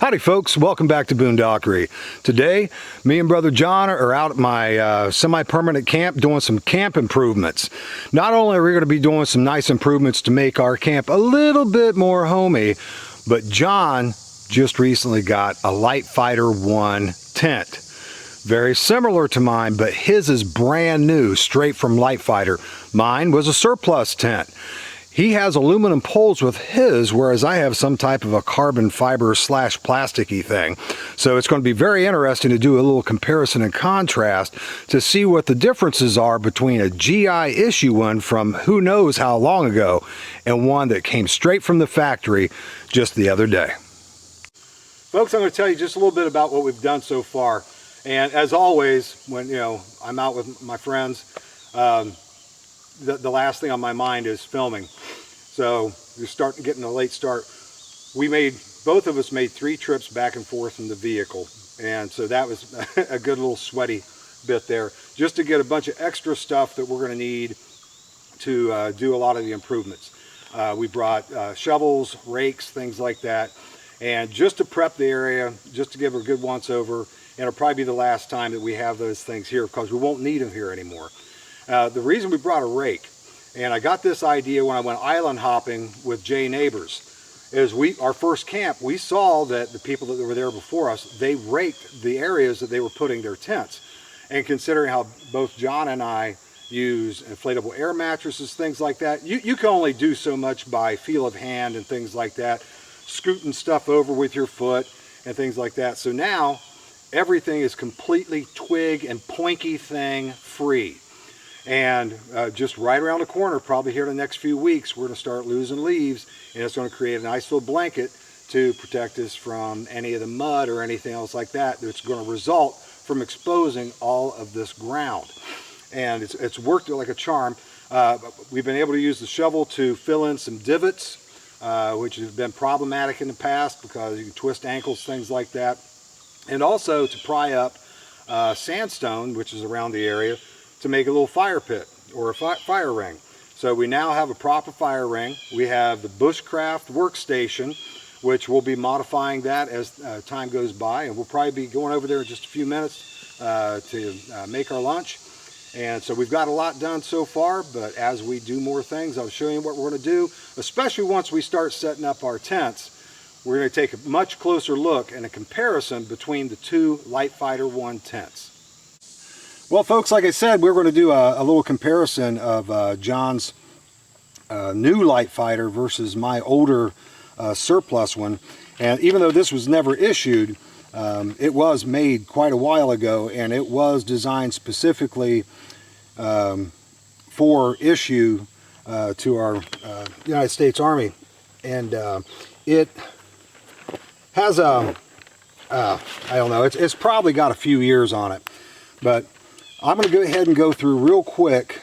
Howdy folks, welcome back to Boonedockery. Today, me and brother John are out at my semi-permanent camp doing some camp improvements. Not only are we going to be doing some nice improvements to make our camp a little bit more homey, but John just recently got a LiteFighter 1 tent. Very similar to mine, but his is brand new, straight from LiteFighter. Mine was a surplus tent. He has aluminum poles with his, whereas I have some type of a carbon fiber / plasticky thing. So it's going to be very interesting to do a little comparison and contrast to see what the differences are between a GI issue one from who knows how long ago and one that came straight from the factory just the other day. Folks, I'm going to tell you just a little bit about what we've done so far. And as always, when I'm out with my friends, the last thing on my mind is filming. So you're starting getting a late start. Both of us made 3 trips back and forth in the vehicle, and so that was a good little sweaty bit there, just to get a bunch of extra stuff that we're going to need to do a lot of the improvements. We brought shovels, rakes, things like that, and just to prep the area, just to give a good once over. And it'll probably be the last time that we have those things here, because we won't need them here anymore. The reason we brought a rake, and I got this idea when I went island hopping with Jay Neighbors, is our first camp, we saw that the people that were there before us, they raked the areas that they were putting their tents. And considering how both John and I use inflatable air mattresses, things like that, you can only do so much by feel of hand and things like that, scooting stuff over with your foot and things like that. So now everything is completely twig and poinky thing free. And just right around the corner, probably here in the next few weeks, we're going to start losing leaves, and it's going to create a nice little blanket to protect us from any of the mud or anything else like that that's going to result from exposing all of this ground. And it's worked like a charm. We've been able to use the shovel to fill in some divots, which has been problematic in the past because you can twist ankles, things like that. And also to pry up sandstone, which is around the area, to make a little fire pit or a fire ring. So we now have a proper fire ring. We have the Bushcraft workstation, which we'll be modifying that as time goes by, and we'll probably be going over there in just a few minutes to make our lunch. And so we've got a lot done so far, but as we do more things, I'll show you what we're going to do, especially once we start setting up our tents. We're going to take a much closer look and a comparison between the 2 LiteFighter 1 tents. Well folks, like I said, we're going to do a little comparison of John's new LiteFighter versus my older surplus one. And even though this was never issued, it was made quite a while ago, and it was designed specifically for issue to our United States Army. And it has I don't know, it's probably got a few years on it, but I'm going to go ahead and go through real quick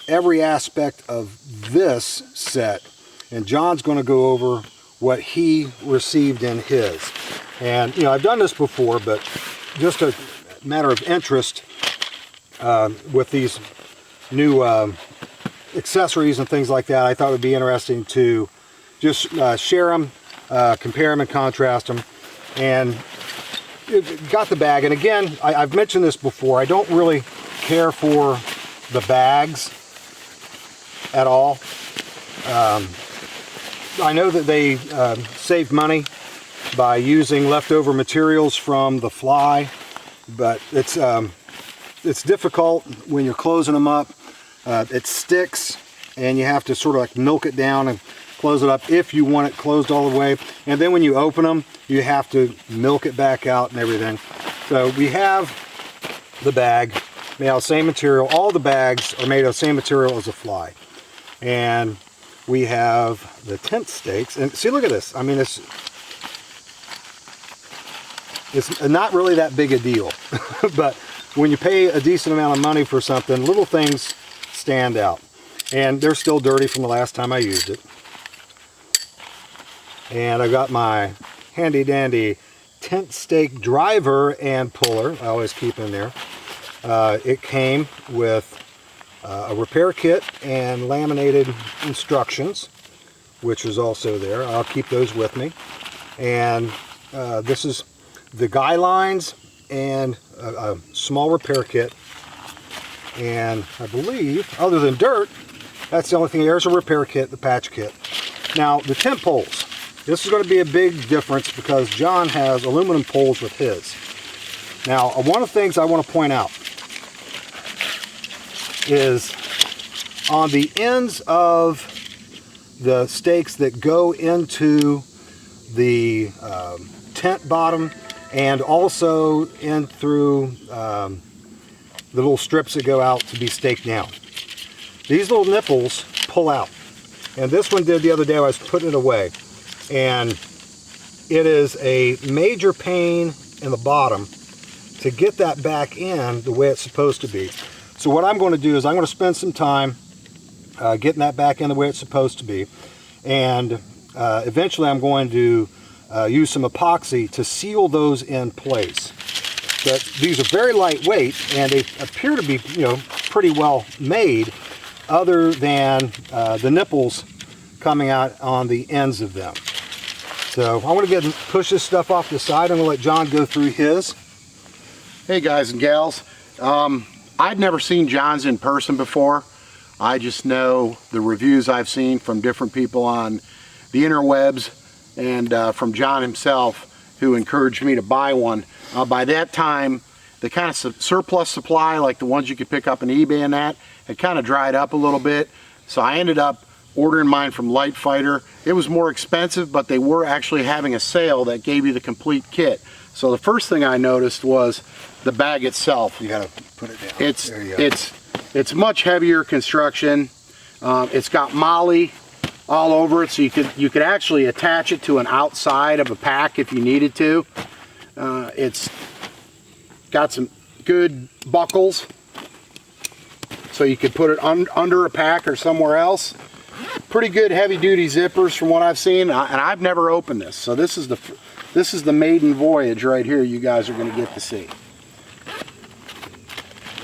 every aspect of this set, and John's going to go over what he received in his. And I've done this before, but just a matter of interest with these new accessories and things like that, I thought it would be interesting to just share them, compare them and contrast them. And got the bag, and again, I've mentioned this before, I don't really care for the bags at all. I know that they save money by using leftover materials from the fly, but it's difficult when you're closing them up. It sticks, and you have to sort of like milk it down and close it up if you want it closed all the way. And then when you open them, you have to milk it back out and everything. So we have the bag made out of the same material. All the bags are made out of the same material as the fly. And we have the tent stakes. And see, look at this. I mean, it's not really that big a deal. But when you pay a decent amount of money for something, little things stand out. And they're still dirty from the last time I used it. And I've got my handy dandy tent stake driver and puller. I always keep in there. It came with a repair kit and laminated instructions, which is also there. I'll keep those with me. And this is the guy lines and a small repair kit. And I believe, other than dirt, that's the only thing. There's a repair kit, the patch kit. Now, the tent poles. This is going to be a big difference because John has aluminum poles with his. Now, one of the things I want to point out is on the ends of the stakes that go into the tent bottom and also in through the little strips that go out to be staked down. These little nipples pull out. And this one did the other day. I was putting it away. And it is a major pain in the bottom to get that back in the way it's supposed to be. So what I'm going to do is I'm going to spend some time getting that back in the way it's supposed to be. And eventually I'm going to use some epoxy to seal those in place. But these are very lightweight and they appear to be, you know, pretty well made, other than the nipples coming out on the ends of them. So I want to get and push this stuff off the side. I'm going to let John go through his. Hey guys and gals, I'd never seen John's in person before. I just know the reviews I've seen from different people on the interwebs and from John himself, who encouraged me to buy one. By that time, the kind of surplus supply, like the ones you could pick up on eBay and that, had kind of dried up a little bit. So I ended up ordering mine from LiteFighter. It was more expensive, but they were actually having a sale that gave you the complete kit. So the first thing I noticed was the bag itself. You got to put it down. It's much heavier construction. It's got MOLLE all over it, so you could actually attach it to an outside of a pack if you needed to. It's got some good buckles, so you could put it under a pack or somewhere else. Pretty good heavy-duty zippers from what I've seen, and I've never opened this. So this is the maiden voyage right here you guys are going to get to see.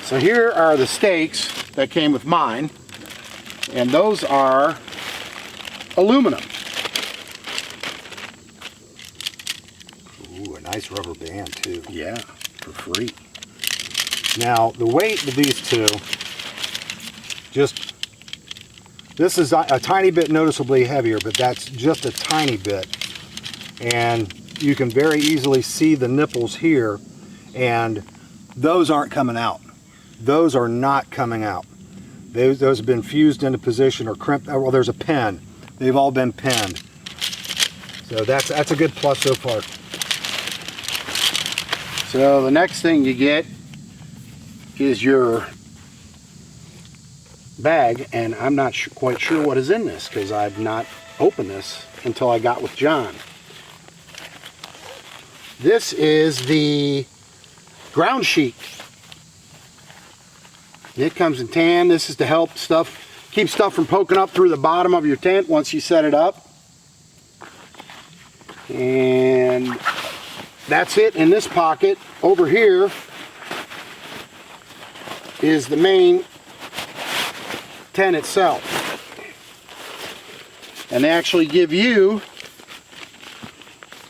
So here are the stakes that came with mine, and those are aluminum. Ooh, a nice rubber band too. Yeah, for free. Now the weight of these two, this is a tiny bit noticeably heavier, but that's just a tiny bit. And you can very easily see the nipples here, and those aren't coming out. Those are not coming out. Those have been fused into position or crimped. Well, there's a pin. They've all been pinned. So that's a good plus so far. So the next thing you get is your bag, and I'm not quite sure what is in this because I've not opened this until I got with John. This is the ground sheet. It comes in tan. This is to help keep stuff from poking up through the bottom of your tent once you set it up. And that's it in this pocket. Over here is the main tent itself. And they actually give you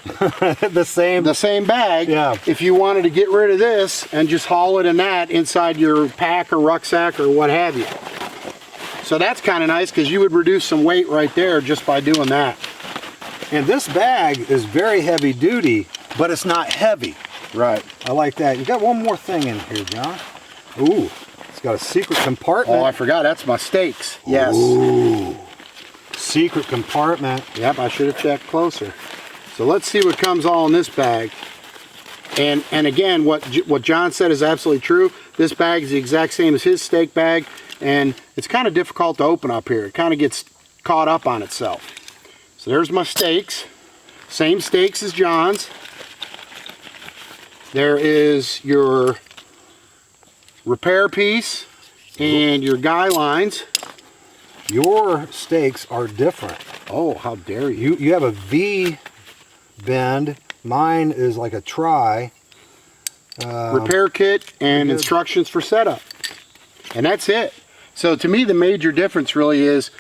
the same bag, yeah, if you wanted to get rid of this and just haul it in that inside your pack or rucksack or what have you. So that's kind of nice because you would reduce some weight right there just by doing that. And this bag is very heavy duty, but it's not heavy. Right. I like that. You got one more thing in here, John. Ooh, it's got a secret compartment. Oh, I forgot. That's my stakes. Yes. Ooh, secret compartment. Yep, I should have checked closer. So let's see what comes all in this bag. And again, what John said is absolutely true. This bag is the exact same as his stake bag, and it's kind of difficult to open up here. It kind of gets caught up on itself. So there's my stakes. Same stakes as John's. There is your repair piece and your guy lines. Your stakes are different. Oh, how dare you. You have a V bend. Mine is like a tri. Repair kit and instructions for setup. And that's it. So to me, the major difference really is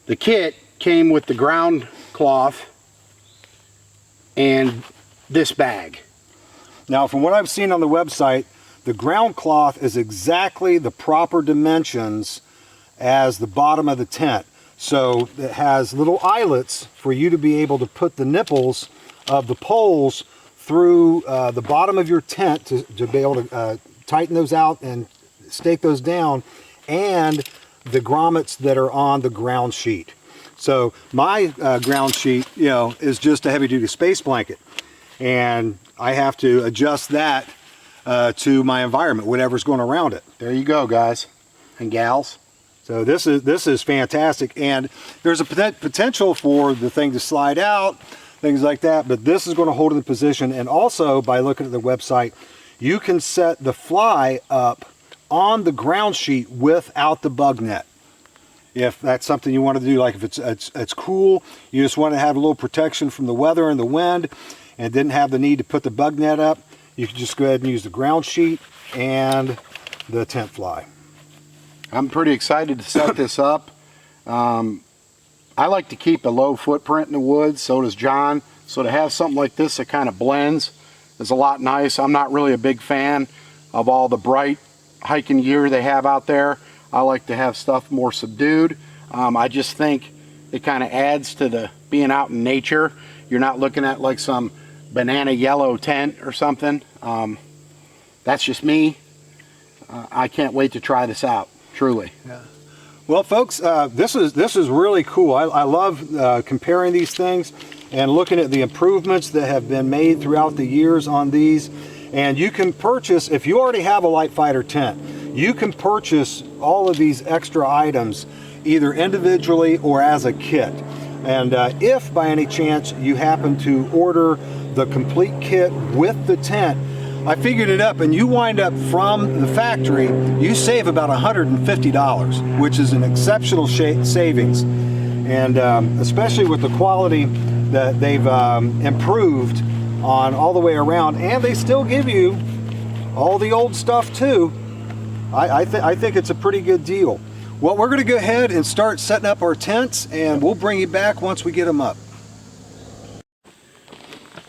the kit came with the ground cloth and this bag. Now, from what I've seen on the website, the ground cloth is exactly the proper dimensions as the bottom of the tent. So it has little eyelets for you to be able to put the nipples of the poles through the bottom of your tent to be able to tighten those out and stake those down, and the grommets that are on the ground sheet. So my ground sheet, you know, is just a heavy-duty space blanket, and I have to adjust that to my environment, whatever's going around it. There you go, guys and gals. So this is fantastic, and there's a potential for the thing to slide out, things like that, but this is going to hold it in position. And also, by looking at the website, you can set the fly up on the ground sheet without the bug net. If that's something you want to do, like if it's cool, you just want to have a little protection from the weather and the wind, and didn't have the need to put the bug net up, you can just go ahead and use the ground sheet and the tent fly. I'm pretty excited to set this up. I like to keep a low footprint in the woods, so does John. So to have something like this that kind of blends is a lot nice. I'm not really a big fan of all the bright hiking gear they have out there. I like to have stuff more subdued. I just think it kind of adds to the being out in nature. You're not looking at like some banana yellow tent or something. That's just me. I can't wait to try this out, truly. Yeah. Well, folks, this is really cool. I love comparing these things and looking at the improvements that have been made throughout the years on these. And you can purchase, if you already have a LiteFighter tent, you can purchase all of these extra items either individually or as a kit. And if by any chance you happen to order the complete kit with the tent, I figured it up, and you wind up from the factory, you save about $150, which is an exceptional savings. And especially with the quality that they've improved on all the way around, and they still give you all the old stuff too. I think it's a pretty good deal. Well, we're going to go ahead and start setting up our tents, and we'll bring you back once we get them up.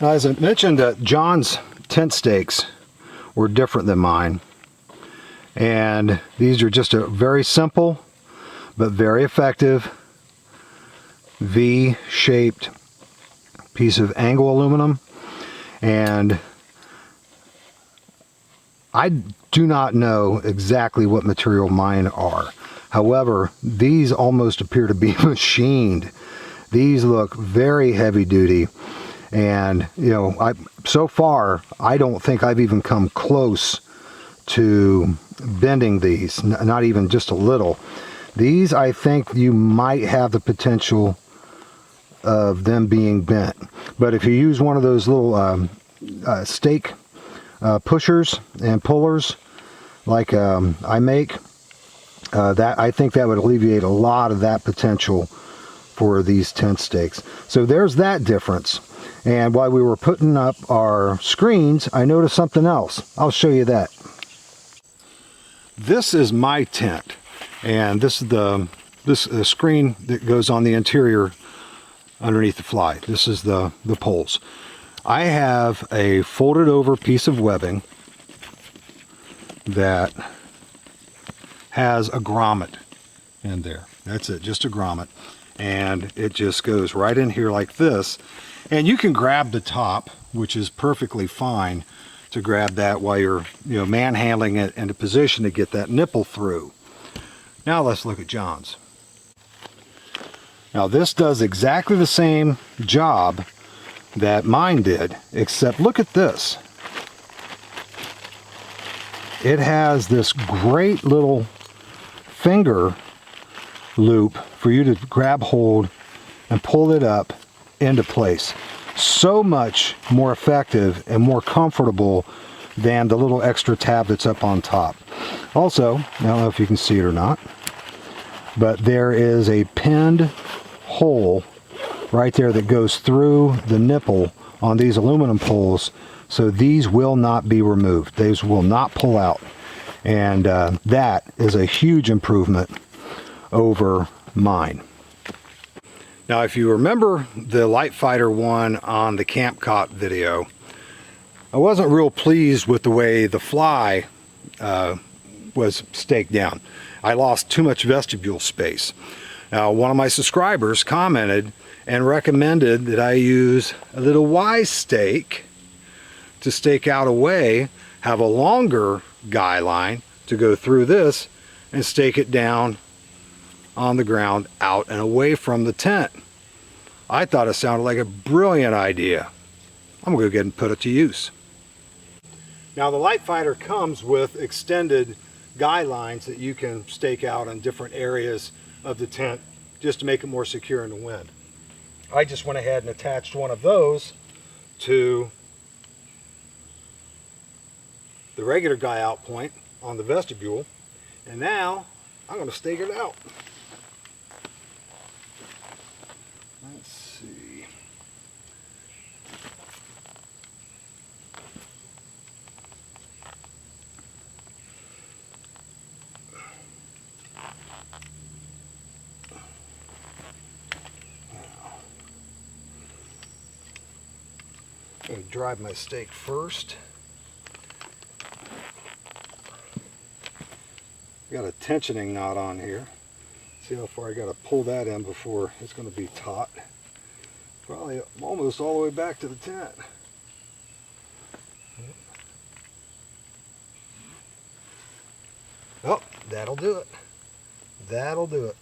Now, as I mentioned, John's tent stakes were different than mine, and these are just a very simple but very effective V-shaped piece of angle aluminum. And I do not know exactly what material mine are. However, these almost appear to be machined. These look very heavy duty, and you know, so far I don't think I've even come close to bending these, not even just a little. These, I think you might have the potential of them being bent, but if you use one of those little stake pushers and pullers like I make, that I think that would alleviate a lot of that potential for these tent stakes. So there's that difference. And while we were putting up our screens, I noticed something else. I'll show you that. This is my tent, and this is the screen that goes on the interior underneath the fly. This is the poles. I have a folded over piece of webbing that has a grommet in there. That's it, just a grommet. And it just goes right in here like this. And you can grab the top, which is perfectly fine to grab that while you're, you know, manhandling it into position to get that nipple through. Now let's look at John's. Now this does exactly the same job that mine did, except look at this. It has this great little finger loop for you to grab hold and pull it up into place. So much more effective and more comfortable than the little extra tab that's up on top. Also, I don't know if you can see it or not, but there is a pinned hole right there that goes through the nipple on these aluminum poles, so these will not be removed. These will not pull out, and that is a huge improvement over mine. Now, if you remember the LiteFighter one on the Camp Cot video, I wasn't real pleased with the way the fly was staked down. I lost too much vestibule space. Now, one of my subscribers commented and recommended that I use a little Y stake to stake out a way, have a longer guy line to go through this and stake it down on the ground out and away from the tent. I thought it sounded like a brilliant idea. I'm gonna go ahead and put it to use. Now, the LiteFighter comes with extended guy lines that you can stake out on different areas of the tent just to make it more secure in the wind. I just went ahead and attached one of those to the regular guy out point on the vestibule, and now I'm going to stake it out. Let's see. I'm going to drive my stake first. Got a tensioning knot on here. See how far I got to pull that in before it's going to be taut. Probably almost all the way back to the tent. Oh, that'll do it. That'll do it.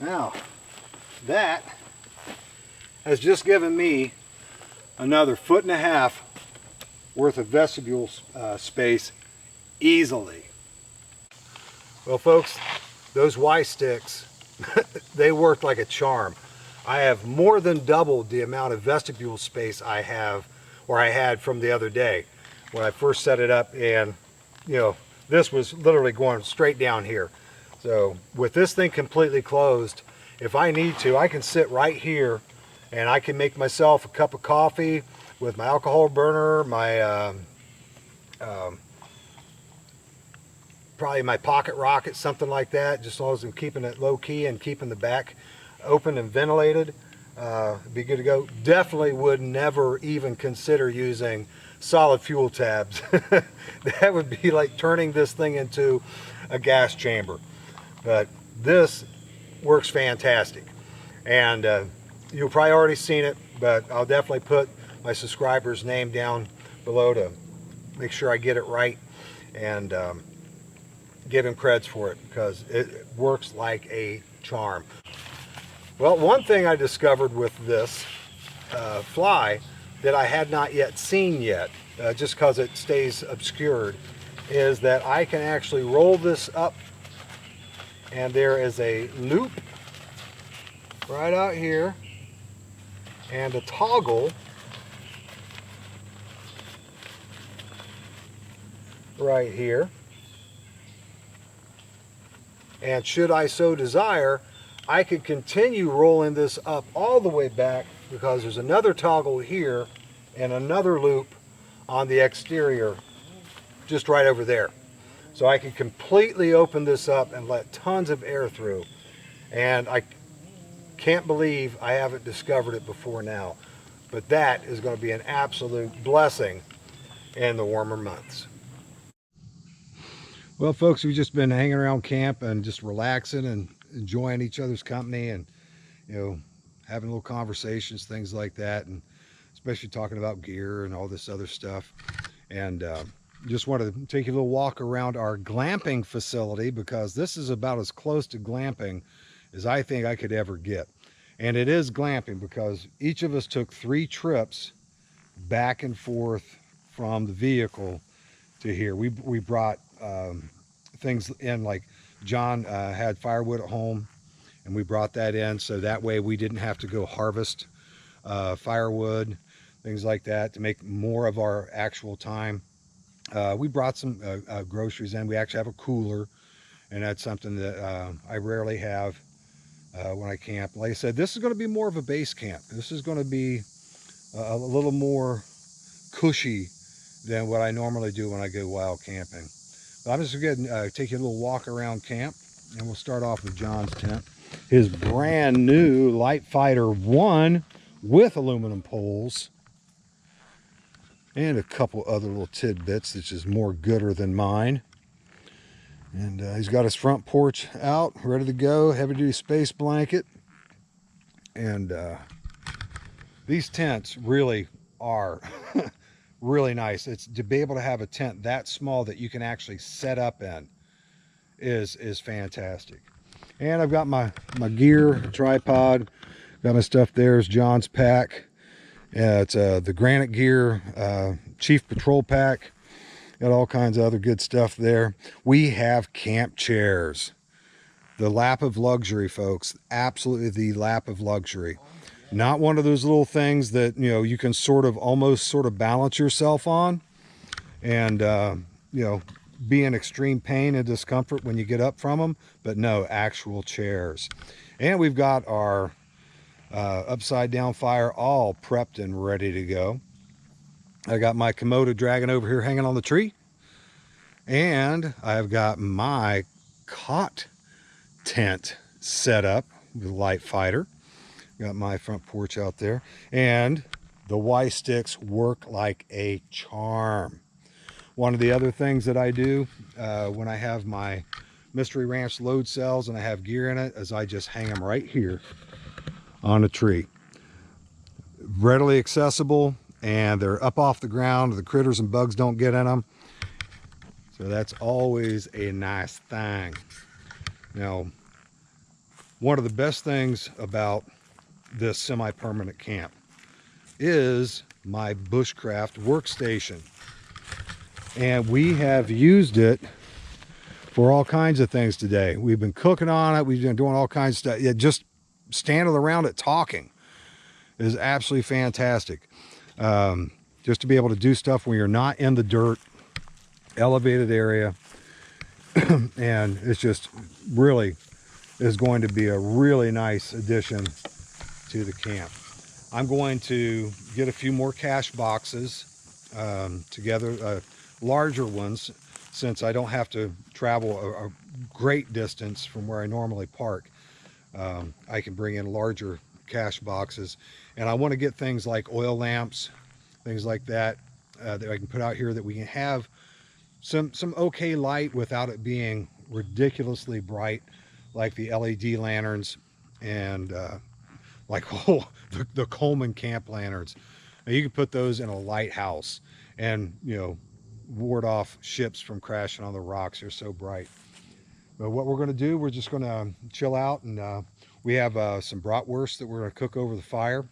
Now, that has just given me another 1.5 feet worth of vestibule space easily. Well, folks, those Y sticks, they worked like a charm. I have more than doubled the amount of vestibule space I have, or I had from the other day when I first set it up, and you know, this was literally going straight down here. So with this thing completely closed, if I need to, I can sit right here and I can make myself a cup of coffee with my alcohol burner, my probably my pocket rocket, something like that, just as long as I'm keeping it low key and keeping the back open and ventilated. Be good to go. Definitely would never even consider using solid fuel tabs. That would be like turning this thing into a gas chamber. But this works fantastic, and you've probably already seen it, but I'll definitely put my subscriber's name down below to make sure I get it right, and give him creds for it, because it works like a charm. Well, one thing I discovered with this fly that I had not yet seen yet, just because it stays obscured, is that I can actually roll this up, and there is a loop right out here and a toggle right here, and should I so desire, I could continue rolling this up all the way back, because there's another toggle here and another loop on the exterior just right over there. So I can completely open this up and let tons of air through. And I can't believe I haven't discovered it before now. But that is going to be an absolute blessing in the warmer months. Well, folks, we've just been hanging around camp and just relaxing and enjoying each other's company, and you know, having little conversations, things like that, and especially talking about gear and all this other stuff. And just wanted to take a little walk around our glamping facility, because this is about as close to glamping as I think I could ever get. And it is glamping because each of us took 3 trips back and forth from the vehicle to here. We brought things in, like John had firewood at home, and we brought that in, so that way we didn't have to go harvest firewood, things like that, to make more of our actual time. We brought some groceries in. We actually have a cooler, and that's something that I rarely have when I camp. Like I said, this is going to be more of a base camp. This is going to be a little more cushy than what I normally do when I go wild camping. But I'm just going to take you a little walk around camp, and we'll start off with John's tent. His brand new LiteFighter 1 with aluminum poles and a couple other little tidbits that's just more gooder than mine. And he's got his front porch out, ready to go, heavy duty space blanket. And these tents really are really nice. It's to be able to have a tent that small that you can actually set up in is fantastic. And I've got my gear, tripod, got my stuff. There's John's pack. It's the Granite Gear Chief Patrol Pack. Got all kinds of other good stuff there. We have camp chairs. The lap of luxury, folks. Absolutely the lap of luxury. Not one of those little things that, you know, you can almost sort of balance yourself on and, you know, be in extreme pain and discomfort when you get up from them. But no, actual chairs. And we've got our upside down fire all prepped and ready to go. I got my Komodo dragon over here hanging on the tree, and I've got my cot tent set up with LiteFighter. Got my front porch out there, and the Y sticks work like a charm. One of the other things that I do when I have my Mystery Ranch load cells and I have gear in it is I just hang them right here on a tree. Readily accessible, and they're up off the ground. The critters and bugs don't get in them. So that's always a nice thing. Now, one of the best things about this semi-permanent camp is my Bushcraft workstation. And we have used it for all kinds of things today. We've been cooking on it. We've been doing all kinds of stuff. Yeah, just standing around it talking is absolutely fantastic. Just to be able to do stuff when you're not in the dirt, elevated area. And it's just really is going to be a really nice addition to the camp. I'm going to get a few more cache boxes together, larger ones, since I don't have to travel a great distance from where I normally park. I can bring in larger cache boxes, and I want to get things like oil lamps, things like that, that I can put out here, that we can have some okay light without it being ridiculously bright, like the LED lanterns and like the Coleman camp lanterns. Now, you can put those in a lighthouse and, you know, ward off ships from crashing on the rocks. They're so bright. But what we're going to do, we're just going to chill out, and we have some bratwurst that we're going to cook over the fire.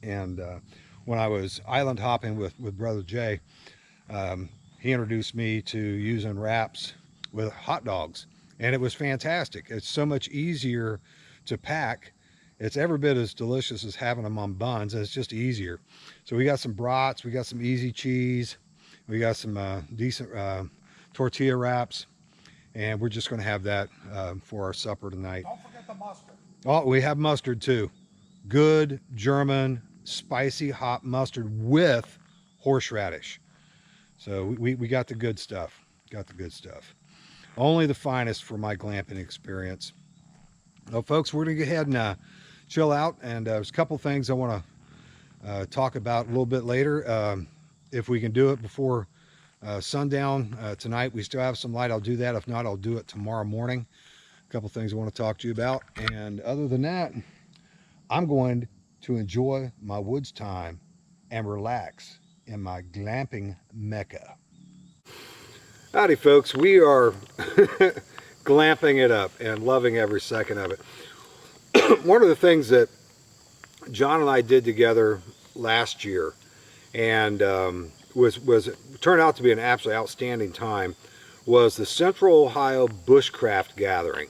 And when I was island hopping with Brother Jay, he introduced me to using wraps with hot dogs, and it was fantastic. It's so much easier to pack. It's every bit as delicious as having them on buns, and it's just easier. So we got some brats, we got some easy cheese, we got some decent tortilla wraps, and we're just going to have that for our supper tonight. Don't forget the mustard. Oh, we have mustard too. Good German spicy hot mustard with horseradish. So we got the good stuff. Got the good stuff. Only the finest for my glamping experience. Well, folks, we're going to go ahead and chill out. And there's a couple things I want to talk about a little bit later. If we can do it before sundown tonight, we still have some light. I'll do that. If not, I'll do it tomorrow morning. A couple things I want to talk to you about. And other than that, I'm going to enjoy my woods time and relax in my glamping mecca. Howdy, folks. We are glamping it up and loving every second of it. One of the things that John and I did together last year, and turned out to be an absolutely outstanding time, was the Central Ohio Bushcraft Gathering.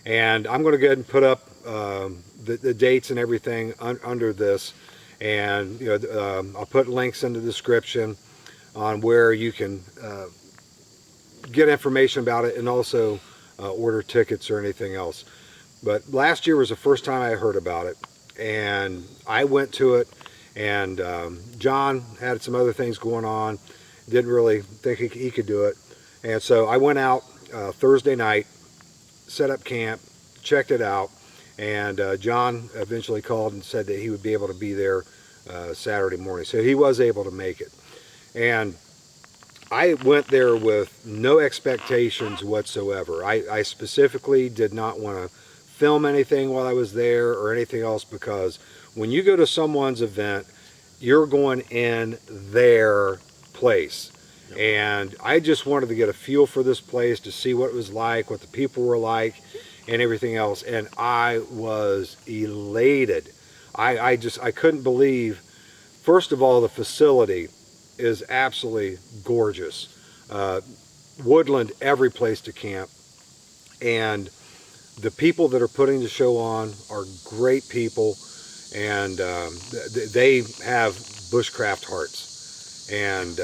And I'm going to go ahead and put up the dates and everything under this, and you know, I'll put links in the description on where you can get information about it, and also order tickets or anything else. But last year was the first time I heard about it, and I went to it, and John had some other things going on, didn't really think he could do it, and so I went out Thursday night, set up camp, checked it out, and John eventually called and said that he would be able to be there Saturday morning, so he was able to make it. And I went there with no expectations whatsoever. I specifically did not want to film anything while I was there or anything else, because when you go to someone's event, you're going in their place. Yep. And I just wanted to get a feel for this place, to see what it was like, what the people were like, and everything else. And I was elated. I couldn't believe, first of all, the facility is absolutely gorgeous. Woodland, every place to camp. And the people that are putting the show on are great people, and they have bushcraft hearts, and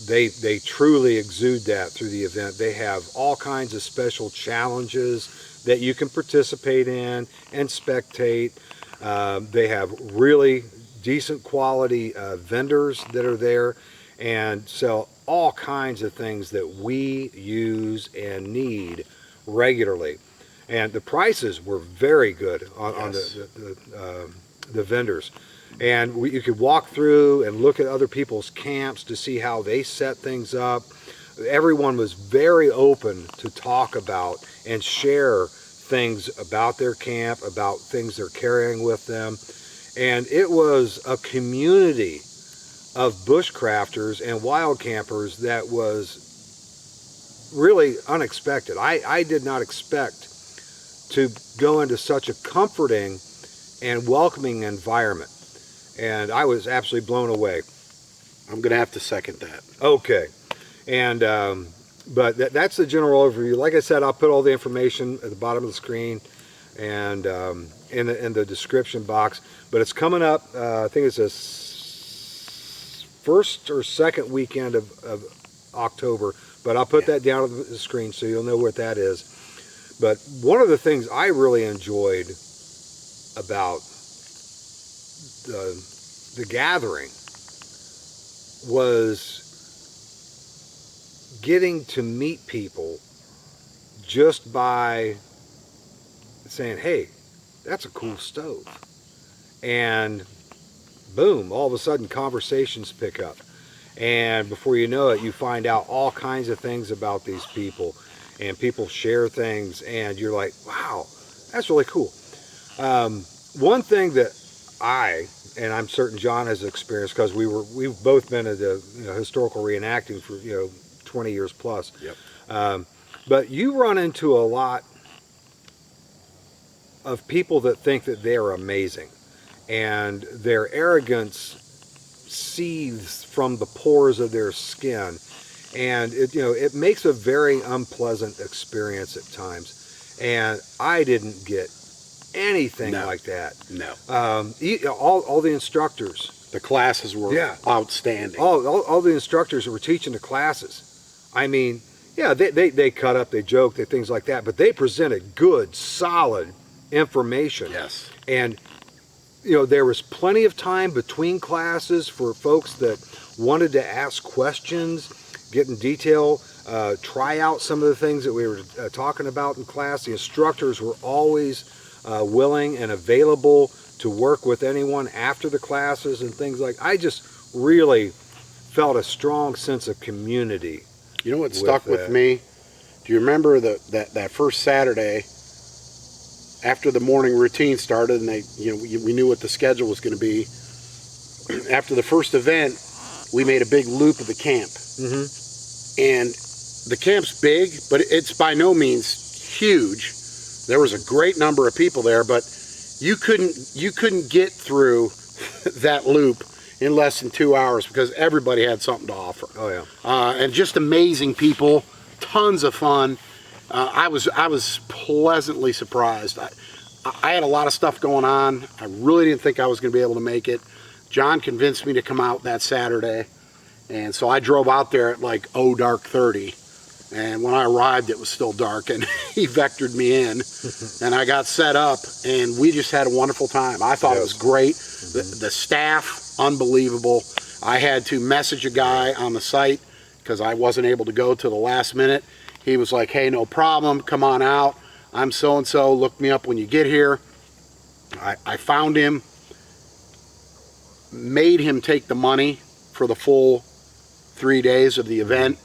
they truly exude that through the event. They have all kinds of special challenges that you can participate in and spectate. They have really decent quality vendors that are there and sell all kinds of things that we use and need regularly. And the prices were very good on the vendors. And you could walk through and look at other people's camps to see how they set things up. Everyone was very open to talk about and share things about their camp, about things they're carrying with them. And it was a community of bushcrafters and wild campers that was really unexpected. I did not expect to go into such a comforting and welcoming environment, and I was absolutely blown away. I'm going to have to second that. Okay, and but that's the general overview. Like I said, I'll put all the information at the bottom of the screen and in the description box. But it's coming up. I think it's the first or second weekend of October. But I'll put that down on the screen so you'll know what that is. But one of the things I really enjoyed about the gathering was getting to meet people just by saying, hey, that's a cool stove. And boom, all of a sudden conversations pick up. And before you know it, you find out all kinds of things about these people. And people share things, and you're like, wow, that's really cool. One thing that and I'm certain John has experienced, because we've both been into historical reenacting for 20 years plus. Yep. But you run into a lot of people that think that they're amazing, and their arrogance seethes from the pores of their skin. And it makes a very unpleasant experience at times, and I didn't get anything like that. No. All the instructors, the classes were outstanding. All the instructors who were teaching the classes, I mean, yeah, they cut up, they joked, things like that, but they presented good, solid information. Yes. And there was plenty of time between classes for folks that wanted to ask questions, get in detail, try out some of the things that we were talking about in class. The instructors were always willing and available to work with anyone after the classes and things like. I just really felt a strong sense of community. You know what stuck with me? Do you remember that first Saturday after the morning routine started, and we knew what the schedule was going to be? After the first event, we made a big loop of the camp. Mm-hmm. And the camp's big, but it's by no means huge. There was a great number of people there, but you couldn't get through that loop in less than 2 hours because everybody had something to offer. Oh yeah. And just amazing people, tons of fun. I was pleasantly surprised. I had a lot of stuff going on. I really didn't think I was going to be able to make it. John convinced me to come out that Saturday. And so I drove out there at like dark 30 And when I arrived, it was still dark, and he vectored me in, and I got set up, and we just had a wonderful time. I thought it was great. The staff, unbelievable. I had to message a guy on the site because I wasn't able to go to the last minute. He was like, hey, no problem, come on out. I'm so-and-so, look me up when you get here. I found him, made him take the money for the full 3 days of the event.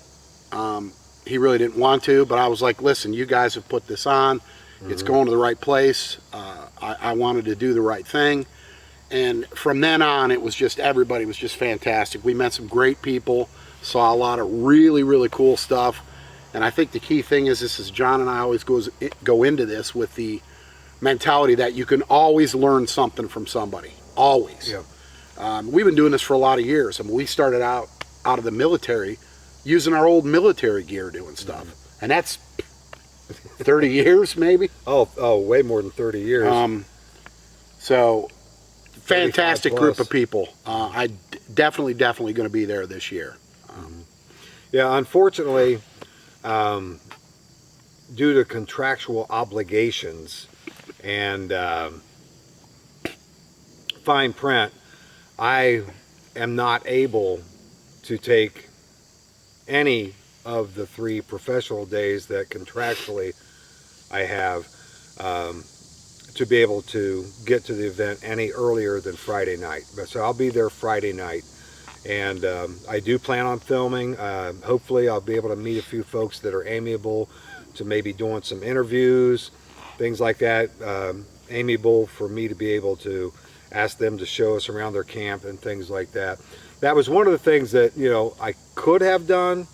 He really didn't want to, but I was like, listen, you guys have put this on. It's going to the right place. I wanted to do the right thing. And from then on, it was just, everybody was just fantastic. We met some great people, saw a lot of really, really cool stuff. And I think the key thing is, this is John and I always go into this with the mentality that you can always learn something from somebody, always. Yeah. We've been doing this for a lot of years. I mean, we started out of the military using our old military gear doing stuff. And that's 30 years maybe. Oh, way more than 30 years. So fantastic group plus. of people. I definitely going to be there this year. Yeah, unfortunately, due to contractual obligations and fine print, I am not able to take any of the 3 professional days that contractually I have to be able to get to the event any earlier than Friday night. So I'll be there Friday night, and I do plan on filming. Hopefully I'll be able to meet a few folks that are amiable to maybe doing some interviews, things like that, amiable for me to be able to ask them to show us around their camp and things like that. That was one of the things that, you know, I could have done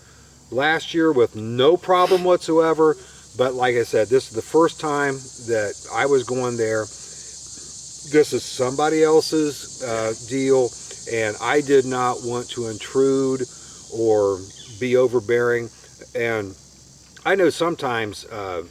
last year with no problem whatsoever, but like I said, this is the first time that I was going there. This is somebody else's deal, and I did not want to intrude or be overbearing. And I know sometimes,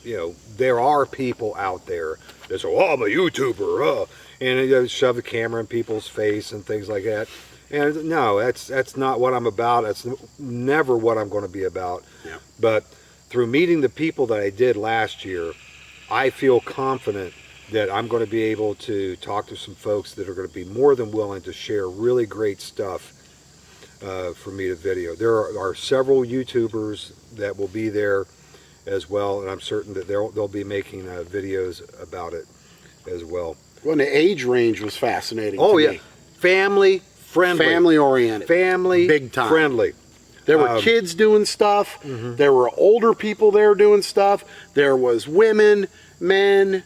you know, there are people out there that say, oh, I'm a YouTuber, and they shove the camera in people's face and things like that. And no, that's not what I'm about. That's never what I'm going to be about. Yeah. But through meeting the people that I did last year, I feel confident that I'm going to be able to talk to some folks that are going to be more than willing to share really great stuff for me to video. There are several YouTubers that will be there as well, and I'm certain that they'll be making videos about it as well. Well, and the age range was fascinating. Oh, to yeah. me. Family friendly. Family oriented. Family big time. friendly. There were kids doing stuff. There were older people there doing stuff. There was women, men,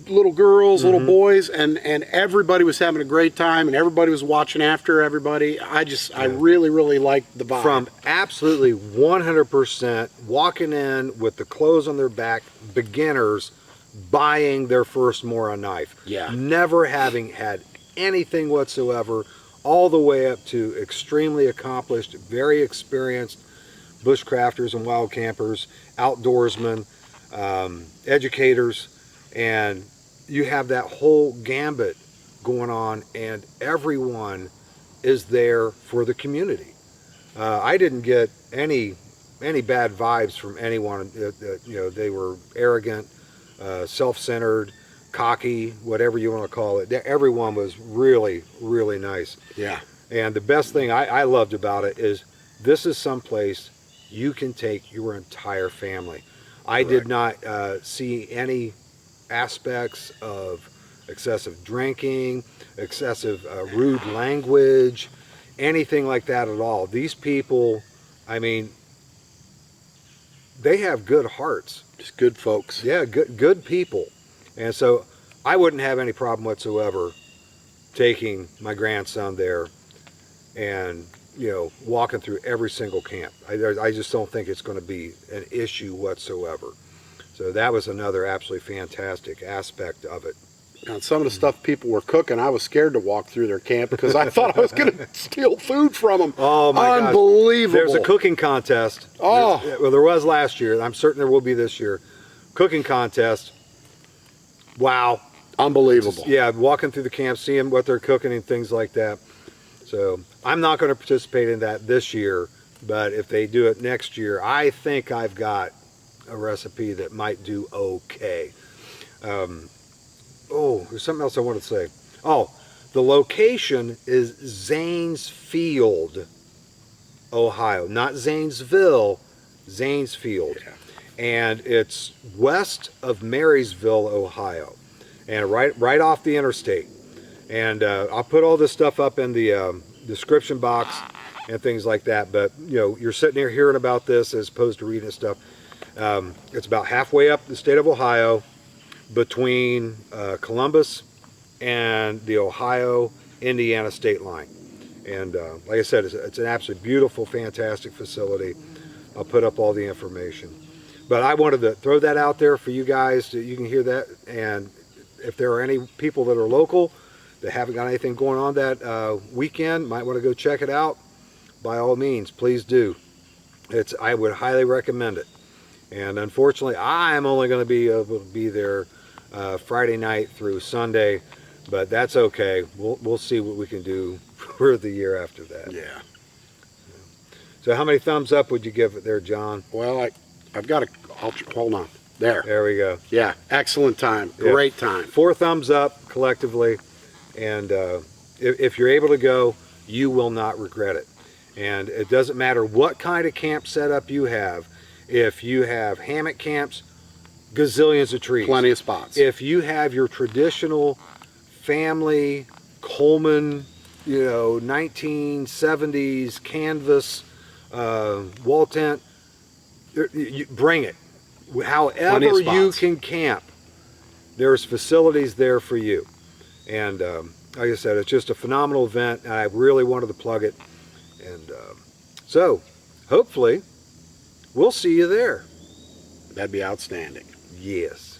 little girls, little boys, and everybody was having a great time, and everybody was watching after everybody. I really, really liked the vibe. From absolutely 100% walking in with the clothes on their back, beginners buying their first Mora knife. Yeah. Never having had anything whatsoever, all the way up to extremely accomplished, very experienced bushcrafters and wild campers, outdoorsmen, educators, and you have that whole gambit going on, and everyone is there for the community. I didn't get any bad vibes from anyone. You know, they were arrogant, self-centered, cocky, whatever you want to call it. Everyone was really, really nice. Yeah. And the best thing I loved about it is this is someplace you can take your entire family. I did not see any aspects of excessive drinking, excessive rude language, anything like that at all. These people, I mean, they have good hearts. Just good folks. Yeah, good people. And so I wouldn't have any problem whatsoever taking my grandson there and, you know, walking through every single camp. I just don't think it's going to be an issue whatsoever. So that was another absolutely fantastic aspect of it. And some of the stuff people were cooking, I was scared to walk through their camp because I thought I was going to steal food from them. Oh my gosh. Unbelievable. There's a cooking contest. Oh. Well, there was last year. I'm certain there will be this year. Cooking contest. Wow. Unbelievable. Yeah, walking through the camp, seeing what they're cooking and things like that. So I'm not going to participate in that this year but if they do it next year, I think I've got a recipe that might do okay. Oh, there's something else I want to say. Oh, the location is Zanesfield, Ohio. Not Zanesville, Zanesfield. Yeah. And it's west of Marysville, Ohio. And right off the interstate. And I'll put all this stuff up in the description box and things like that. But, you know, you're sitting there hearing about this as opposed to reading stuff. It's about halfway up the state of Ohio, between Columbus and the Ohio-Indiana state line. And like I said, it's an absolutely beautiful, fantastic facility. I'll put up all the information. But I wanted to throw that out there for you guys so you can hear that. And if there are any people that are local that haven't got anything going on that weekend, might want to go check it out, by all means, please do. I would highly recommend it. And unfortunately, I'm only going to be able to be there Friday night through Sunday, but that's okay. We'll see what we can do for the year after that. Yeah. So how many thumbs up would you give it there, John? Well, I've got hold on. There. There we go. Yeah, excellent time. Yeah. Great time. 4 thumbs up collectively. And if you're able to go, you will not regret it. And it doesn't matter what kind of camp setup you have. If you have hammock camps, gazillions of trees. Plenty of spots. If you have your traditional family Coleman, you know, 1970s canvas wall tent, bring it. However you can camp, there's facilities there for you. And like I said, it's just a phenomenal event, and I really wanted to plug it. And so, hopefully, we'll see you there. That'd be outstanding. Yes.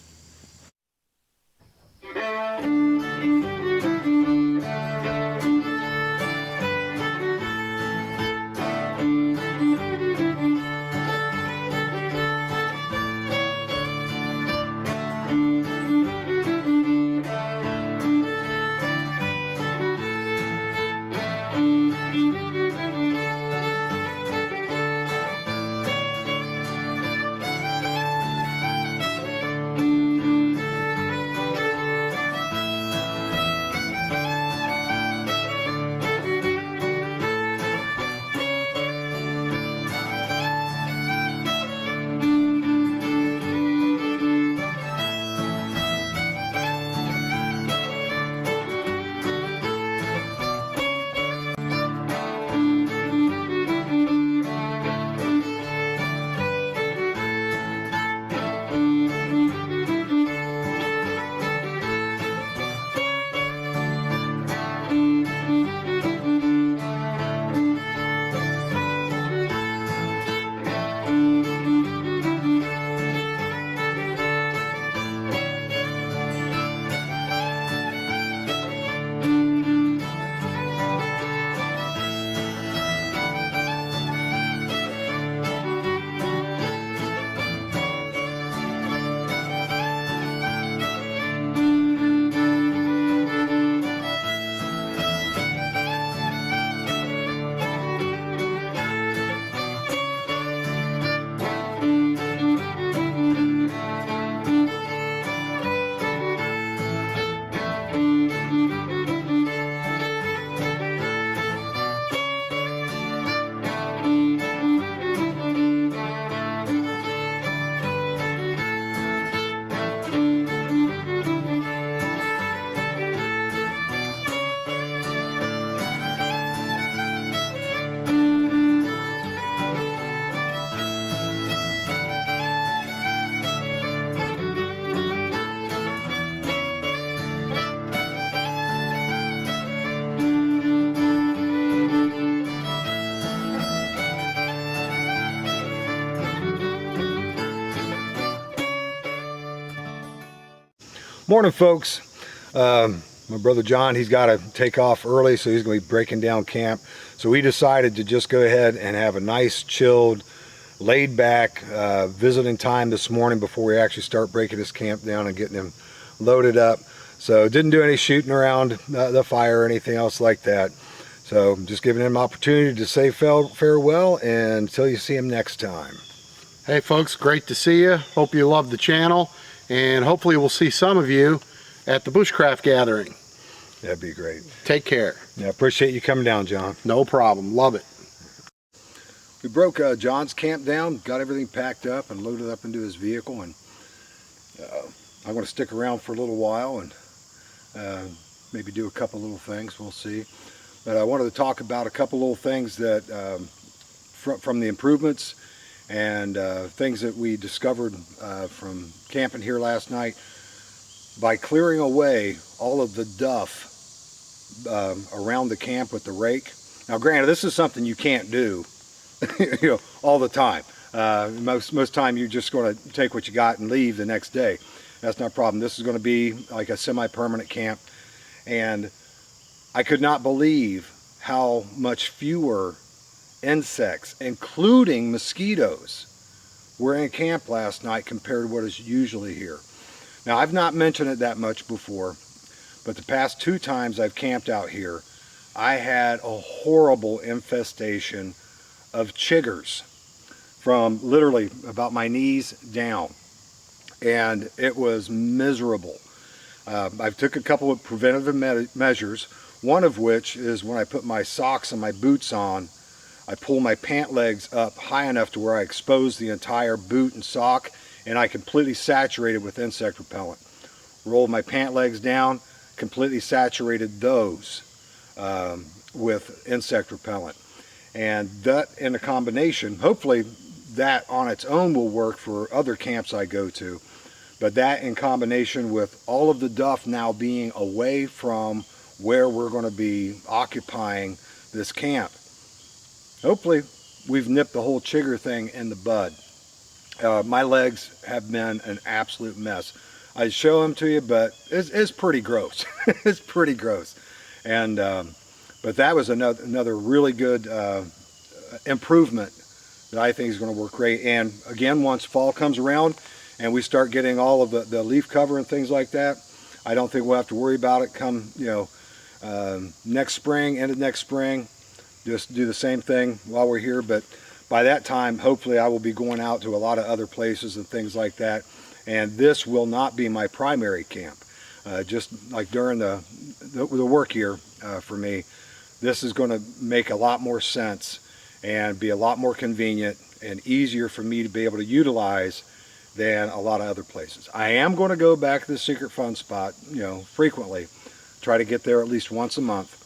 Morning, folks. My brother John, he's got to take off early, so he's going to be breaking down camp. So we decided to just go ahead and have a nice, chilled, laid back visiting time this morning before we actually start breaking this camp down and getting him loaded up. So didn't do any shooting around the fire or anything else like that. So I'm just giving him an opportunity to say farewell and until you see him next time. Hey folks, great to see you. Hope you love the channel, and hopefully we'll see some of you at the Bushcraft gathering. That'd be great. Take care. Yeah, appreciate you coming down, John. No problem. Love it. We broke John's camp down, got everything packed up and loaded up into his vehicle, and I'm going to stick around for a little while and maybe do a couple little things. We'll see. But I wanted to talk about a couple little things that from the improvements and things that we discovered from camping here last night. By clearing away all of the duff around the camp with the rake. Now granted, this is something you can't do all the time. Most time you're just going to take what you got and leave the next day. That's not a problem. This is going to be like a semi-permanent camp, and I could not believe how much fewer insects, including mosquitoes, were in camp last night compared to what is usually here. Now, I've not mentioned it that much before, but the past 2 times I've camped out here, I had a horrible infestation of chiggers from literally about my knees down, and it was miserable. I've took a couple of preventative measures, one of which is when I put my socks and my boots on, I pull my pant legs up high enough to where I expose the entire boot and sock, and I completely saturated with insect repellent. Rolled my pant legs down, completely saturated those with insect repellent. And that in a combination, hopefully that on its own will work for other camps I go to, but that in combination with all of the duff now being away from where we're going to be occupying this camp, hopefully we've nipped the whole chigger thing in the bud. My legs have been an absolute mess. I'd show them to you, but it's pretty gross. It's pretty gross. And but that was another really good improvement that I think is going to work great. And again, once fall comes around and we start getting all of the leaf cover and things like that, I don't think we'll have to worry about it come next spring, end of next spring. Just do the same thing while we're here, but by that time, hopefully I will be going out to a lot of other places and things like that, and this will not be my primary camp. Just like during the work year for me, this is going to make a lot more sense and be a lot more convenient and easier for me to be able to utilize than a lot of other places. I am going to go back to the Secret Fun Spot, frequently, try to get there at least once a month,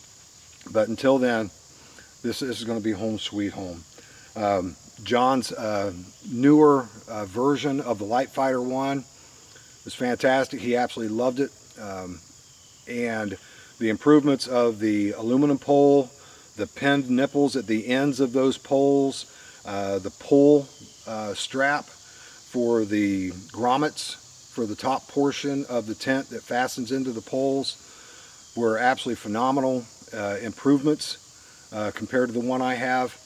but until then, this is going to be home sweet home. John's newer version of the LiteFighter 1 was fantastic. He absolutely loved it. And the improvements of the aluminum pole, the pinned nipples at the ends of those poles, the pull strap for the grommets for the top portion of the tent that fastens into the poles were absolutely phenomenal improvements compared to the one I have.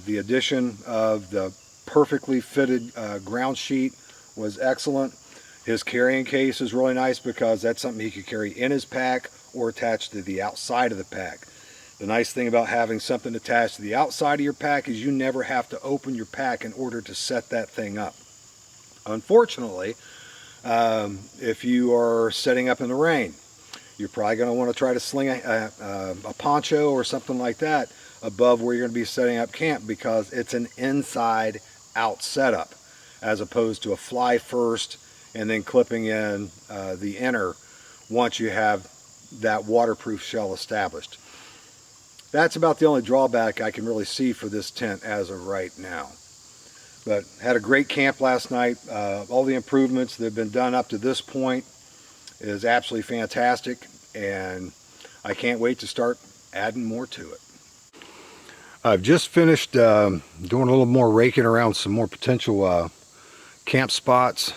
The addition of the perfectly fitted ground sheet was excellent. His carrying case is really nice because that's something he could carry in his pack or attached to the outside of the pack. The nice thing about having something attached to the outside of your pack is you never have to open your pack in order to set that thing up. Unfortunately, if you are setting up in the rain, you're probably going to want to try to sling a poncho or something like that above where you're going to be setting up camp, because it's an inside out setup as opposed to a fly first and then clipping in the inner once you have that waterproof shell established. That's about the only drawback I can really see for this tent as of right now. But had a great camp last night. All the improvements that have been done up to this point is absolutely fantastic, and I can't wait to start adding more to it. I've just finished doing a little more raking around some more potential camp spots.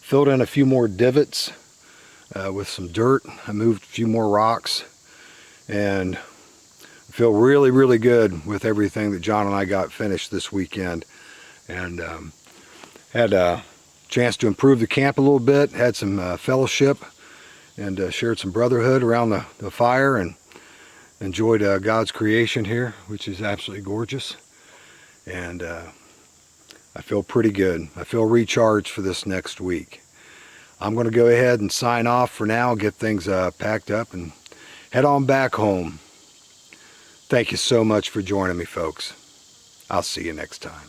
Filled in a few more divots with some dirt. I moved a few more rocks, and I feel really, really good with everything that John and I got finished this weekend. And had a chance to improve the camp a little bit, had some fellowship, and shared some brotherhood around the fire, and enjoyed God's creation here, which is absolutely gorgeous. And I feel pretty good. I feel recharged for this next week. I'm going to go ahead and sign off for now, get things packed up, and head on back home. Thank you so much for joining me, folks. I'll see you next time.